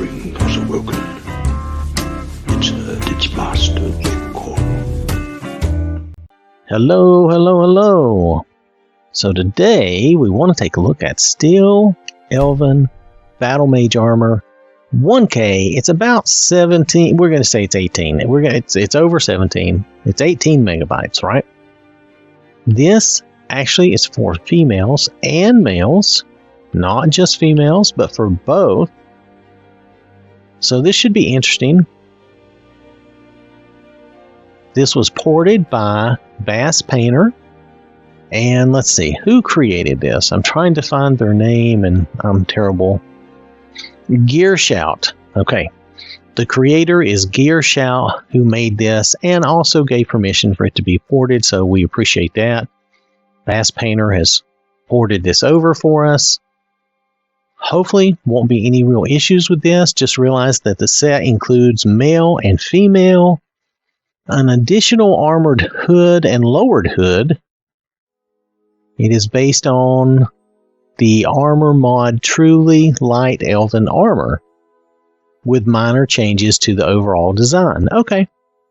Spring was awoken. It's heard its master's call. Hello, hello, hello. So today we want to take a look at Steel Elven Battle Mage Armor 1K. It's about 17. We're going to say it's 18. It's over 17. It's 18 megabytes, right? This actually is for females and males, not just females, but for both. So this should be interesting. This was ported by Bass Painter. And let's see, who created this? I'm trying to find their name and I'm terrible. Gearshout. Okay. The creator is Gearshout, who made this and also gave permission for it to be ported, so we appreciate that. Bass Painter has ported this over for us. Hopefully, won't be any real issues with this. Just realize that the set includes male and female, an additional armored hood and lowered hood. It is based on the armor mod Truly Light Elven Armor, with minor changes to the overall design. Okay,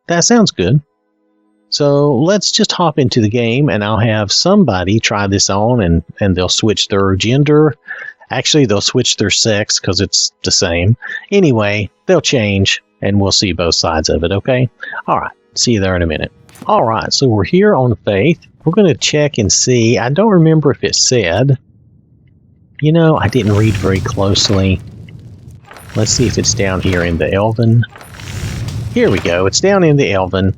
that sounds good. So let's just hop into the game and I'll have somebody try this on and they'll switch their gender. Actually, they'll switch their sex because it's the same. Anyway, they'll change and we'll see both sides of it, okay? All right, see you there in a minute. All right, so we're here on Faith. We're going to check and see. I don't remember if it said. You know, I didn't read very closely. Let's see if it's down here in the Elven. Here we go. It's down in the Elven.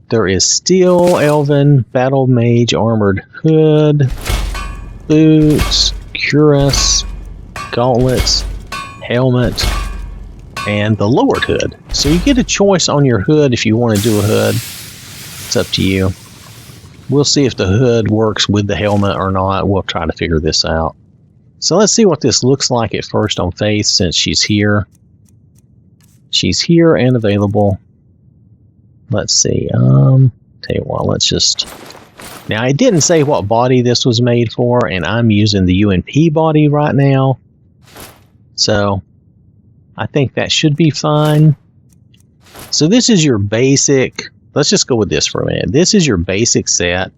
There is Steel Elven Battle Mage Armored Hood, Boots, Cuirass, Gauntlets, Helmet, and the lowered hood. So you get a choice on your hood if you want to do a hood. It's up to you. We'll see if the hood works with the helmet or not. We'll try to figure this out. So let's see what this looks like at first on Faith since she's here. She's here and available. Let's see. Tell you what, let's just... Now, I didn't say what body this was made for, and I'm using the UNP body right now. So, I think that should be fine. So this is your basic... Let's just go with this for a minute. This is your basic set.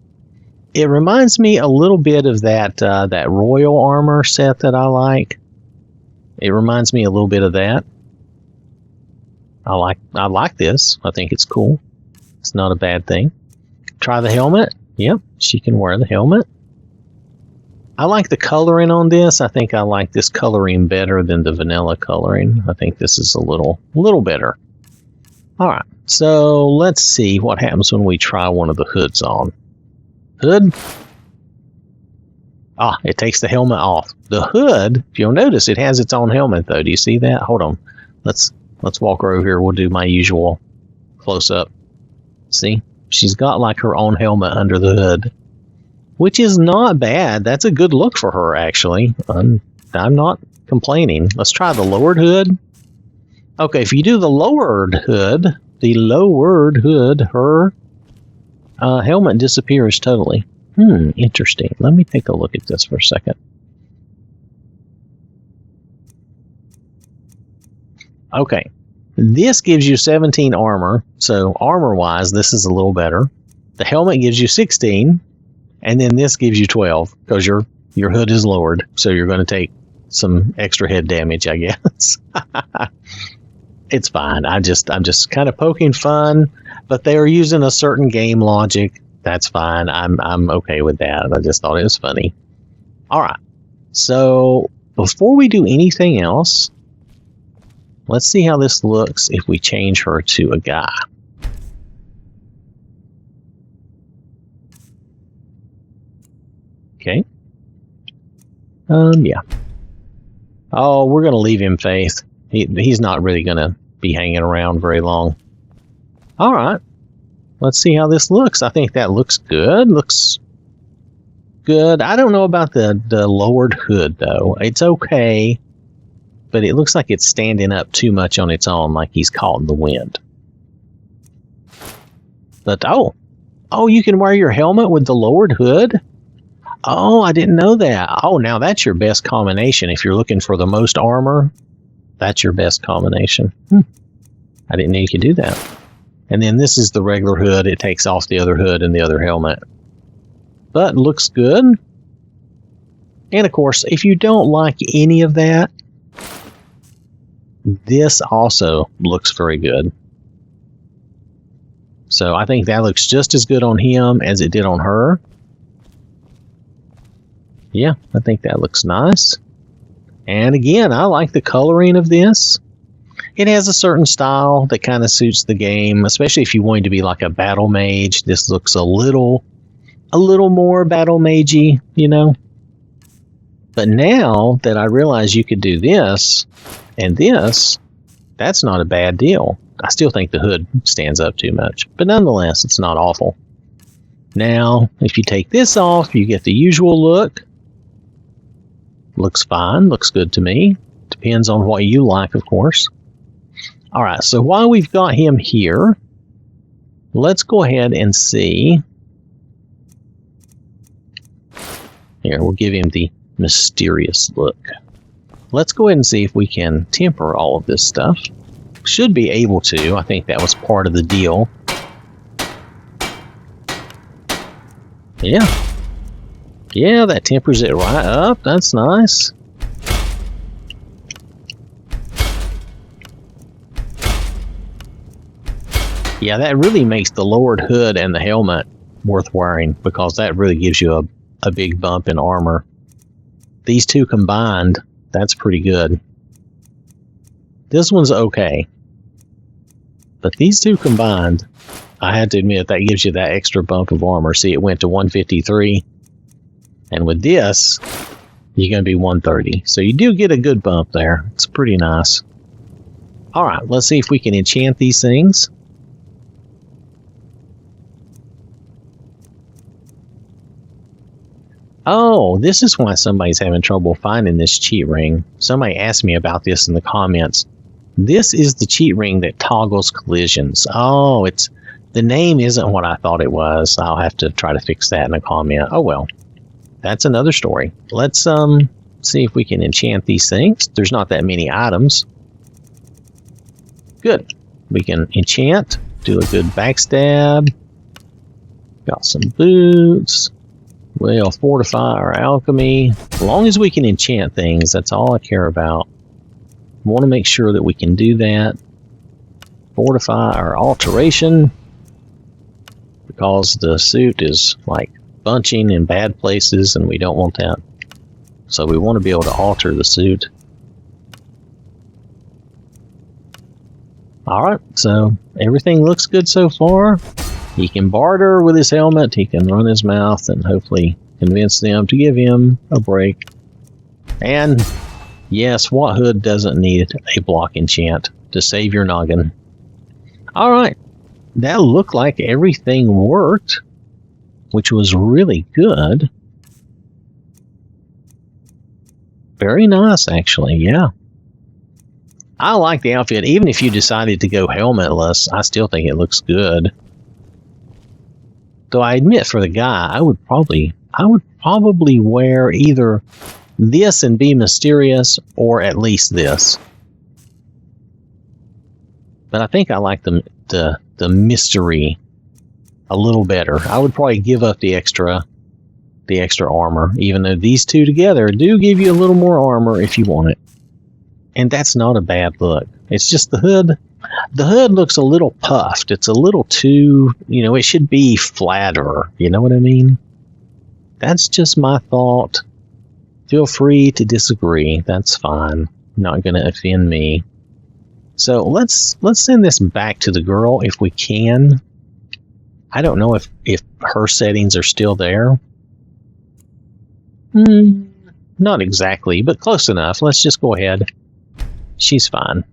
It reminds me a little bit of that Royal Armor set that I like. It reminds me a little bit of that. I like this. I think it's cool. It's not a bad thing. Try the helmet. Yep, she can wear the helmet. I like the coloring on this. I think I like this coloring better than the vanilla coloring. I think this is a little better. All right, so let's see what happens when we try one of the hoods on. Hood. Ah, it takes the helmet off. The hood, if you'll notice, it has its own helmet, though. Do you see that? Hold on. Let's walk over here. We'll do my usual close-up. See? She's got like her own helmet under the hood, which is not bad. That's a good look for her, actually. I'm not complaining. Let's try the lowered hood. Okay, if you do the lowered hood, her helmet disappears totally. Interesting. Let me take a look at this for a second. Okay. This gives you 17 armor, so armor-wise, this is a little better. The helmet gives you 16, and then this gives you 12, because your hood is lowered, so you're going to take some extra head damage, I guess. It's fine. I'm just kind of poking fun, but they are using a certain game logic. That's fine. I'm okay with that. I just thought it was funny. All right. So before we do anything else, let's see how this looks if we change her to a guy. Okay. Yeah. Oh, we're going to leave him, Faith. He's not really going to be hanging around very long. All right. Let's see how this looks. I think that looks good. Looks good. I don't know about the lowered hood, though. It's okay, but it looks like it's standing up too much on its own, like he's caught in the wind. But, oh, you can wear your helmet with the lowered hood? Oh, I didn't know that. Oh, now that's your best combination if you're looking for the most armor. That's your best combination. I didn't know you could do that. And then this is the regular hood. It takes off the other hood and the other helmet. But looks good. And of course, if you don't like any of that, this also looks very good. So I think that looks just as good on him as it did on her. Yeah, I think that looks nice. And again, I like the coloring of this. It has a certain style that kind of suits the game, especially if you want to be like a battle mage. This looks a little more battle magey, you know. But now that I realize you could do this and this, that's not a bad deal. I still think the hood stands up too much, but nonetheless, it's not awful. Now, if you take this off, you get the usual look. Looks fine, looks good to me. Depends on what you like, of course. Alright, so while we've got him here, let's go ahead and see. Here, we'll give him the mysterious look. Let's go ahead and see if we can temper all of this stuff. Should be able to. I think that was part of the deal. Yeah. Yeah, that tempers it right up. That's nice. Yeah, that really makes the lowered hood and the helmet worth wearing, because that really gives you a big bump in armor. These two combined, that's pretty good. This one's okay. But these two combined, I had to admit, that gives you that extra bump of armor. See, it went to 153. And with this, you're going to be 130. So you do get a good bump there. It's pretty nice. Alright, let's see if we can enchant these things. Oh, this is why somebody's having trouble finding this cheat ring. Somebody asked me about this in the comments. This is the cheat ring that toggles collisions. Oh, the name isn't what I thought it was. I'll have to try to fix that in a comment. Oh well, that's another story. Let's see if we can enchant these things. There's not that many items. Good. We can enchant, do a good backstab. Got some boots. We'll fortify our alchemy. As long as we can enchant things, that's all I care about. Want to make sure that we can do that. Fortify our alteration, because the suit is like bunching in bad places and we don't want that. So we want to be able to alter the suit. Alright, so everything looks good so far. He can barter with his helmet, he can run his mouth and hopefully convince them to give him a break. And yes, what hood doesn't need a block enchant to save your noggin? Alright, that looked like everything worked, which was really good. Very nice, actually, yeah. I like the outfit. Even if you decided to go helmetless, I still think it looks good. Though I admit, for the guy, I would probably wear either this and be mysterious, or at least this. But I think I like the mystery a little better. I would probably give up the extra armor, even though these two together do give you a little more armor if you want it. And that's not a bad look. It's just the hood. The hood looks a little puffed. It's a little too, it should be flatter. You know what I mean? That's just my thought. Feel free to disagree. That's fine. Not going to offend me. So let's send this back to the girl if we can. I don't know if her settings are still there. Not exactly, but close enough. Let's just go ahead. She's fine.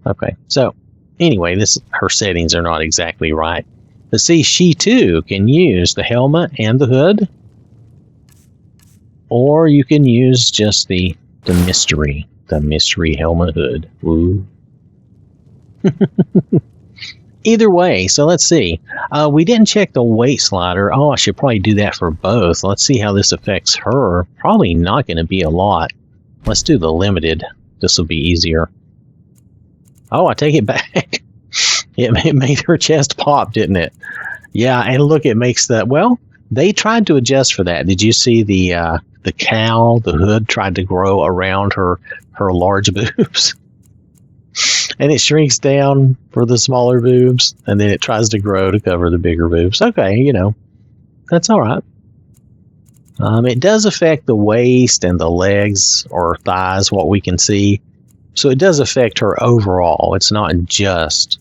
Okay, so anyway, her settings are not exactly right. But see, she too can use the helmet and the hood. Or you can use just the mystery helmet hood. Ooh. Either way, so let's see. We didn't check the weight slider. Oh, I should probably do that for both. Let's see how this affects her. Probably not going to be a lot. Let's do the limited. this will be easier. Oh, I take it back. It made her chest pop, didn't it? Yeah, and look, it makes that. Well, they tried to adjust for that. Did you see the cowl? The hood tried to grow around her large boobs, and it shrinks down for the smaller boobs, and then it tries to grow to cover the bigger boobs. Okay, you know, that's all right. It does affect the waist and the legs or thighs, what we can see. So it does affect her overall. It's not just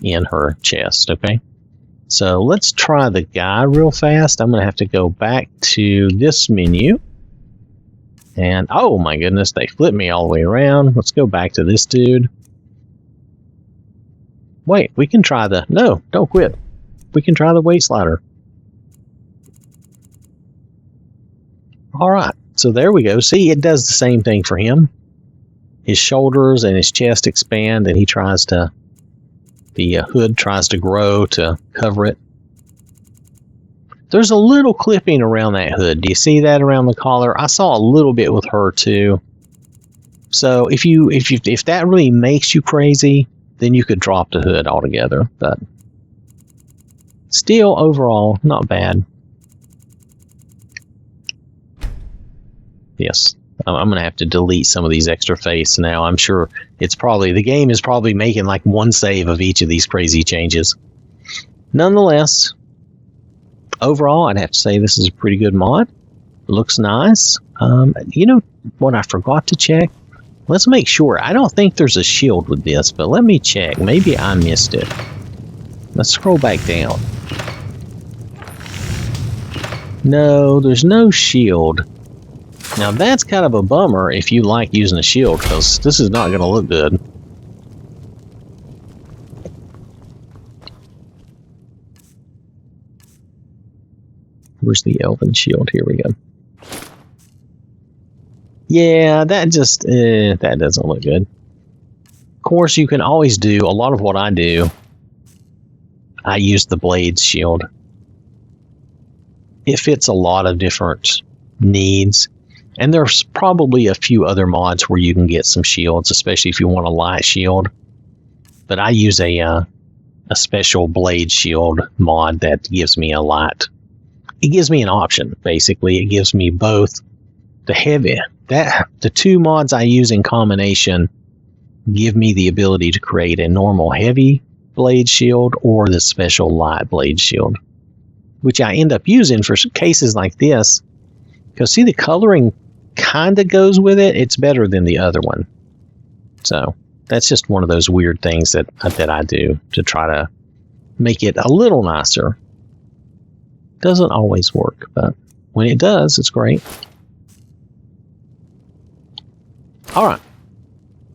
in her chest, okay? So let's try the guy real fast. I'm going to have to go back to this menu. And, oh my goodness, they flipped me all the way around. Let's go back to this dude. Wait, we can try the... No, don't quit. We can try the weight slider. Alright, so there we go. See, it does the same thing for him. His shoulders and his chest expand, and he tries to... The hood tries to grow to cover it. There's a little clipping around that hood. Do you see that around the collar? I saw a little bit with her too. So if that really makes you crazy, then you could drop the hood altogether. But still, overall, not bad. Yes. I'm going to have to delete some of these extra face now. I'm sure the game is probably making like one save of each of these crazy changes. Nonetheless, overall, I'd have to say this is a pretty good mod. It looks nice. You know what I forgot to check? Let's make sure. I don't think there's a shield with this, but let me check. Maybe I missed it. Let's scroll back down. No, there's no shield. Now that's kind of a bummer if you like using a shield, because this is not going to look good. Where's the Elven Shield? Here we go. Yeah, that just, that doesn't look good. Of course, you can always do, a lot of what I do, I use the Blades Shield. It fits a lot of different needs. And there's probably a few other mods where you can get some shields, especially if you want a light shield. But I use a special blade shield mod that gives me a light. It gives me an option, basically. It gives me both the heavy. The two mods I use in combination give me the ability to create a normal heavy blade shield or the special light blade shield, which I end up using for cases like this. Because see, the coloring kind of goes with it. It's better than the other one. So that's just one of those weird things that I do to try to make it a little nicer. Doesn't always work, but when it does, it's great. Alright,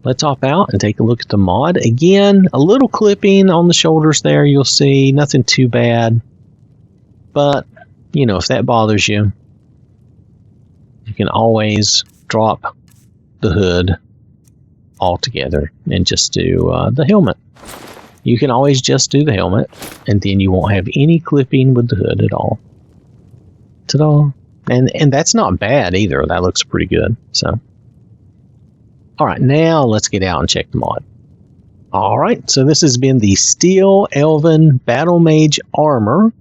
let's hop out and take a look at the mod. Again, a little clipping on the shoulders there, you'll see. Nothing too bad. But, you know, if that bothers you, you can always drop the hood altogether and just do the helmet. You can always just do the helmet, and then you won't have any clipping with the hood at all. Ta-da! And that's not bad either. That looks pretty good. So, all right, now let's get out and check the mod. All right, so this has been the Steel Elven Battle Mage Armor.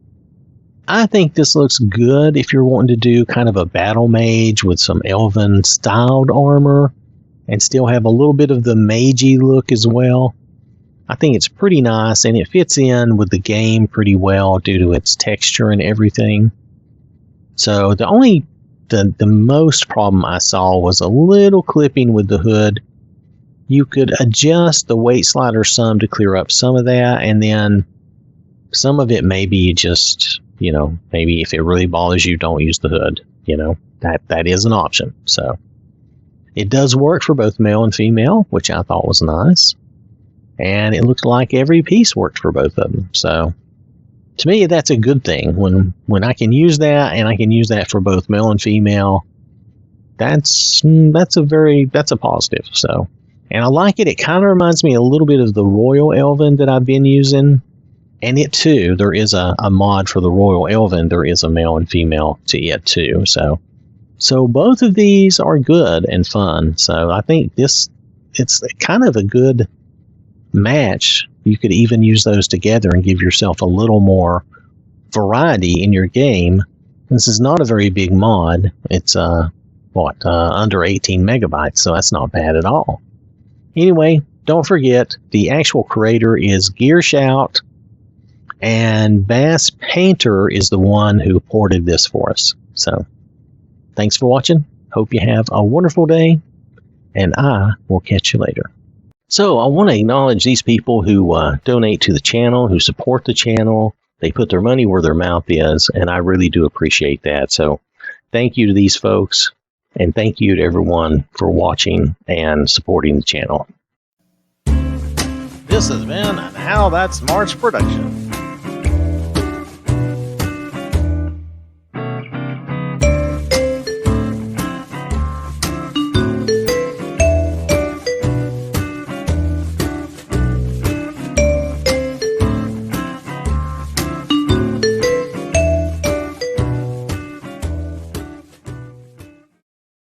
I think this looks good if you're wanting to do kind of a battle mage with some elven styled armor and still have a little bit of the magey look as well. I think it's pretty nice, and it fits in with the game pretty well due to its texture and everything. So the most problem I saw was a little clipping with the hood. You could adjust the weight slider some to clear up some of that, and then some of it maybe just, you know, maybe if it really bothers you, don't use the hood. You know, that is an option. So it does work for both male and female, which I thought was nice. And it looked like every piece worked for both of them. So to me, that's a good thing. When I can use that, and I can use that for both male and female, that's a positive. So, and I like it. It kind of reminds me a little bit of the Royal Elven that I've been using. And it too, there is a mod for the Royal Elven. There is a male and female to it too. So both of these are good and fun. So I think this it's kind of a good match. You could even use those together and give yourself a little more variety in your game. This is not a very big mod. It's under 18 megabytes, so that's not bad at all. Anyway, don't forget, the actual creator is Gearshout, and Bass Painter is the one who ported this for us. So, thanks for watching. Hope you have a wonderful day, and I will catch you later. So, I want to acknowledge these people who donate to the channel, who support the channel. They put their money where their mouth is, and I really do appreciate that. So, thank you to these folks, and thank you to everyone for watching and supporting the channel. This has been an OwwThatSmarts production.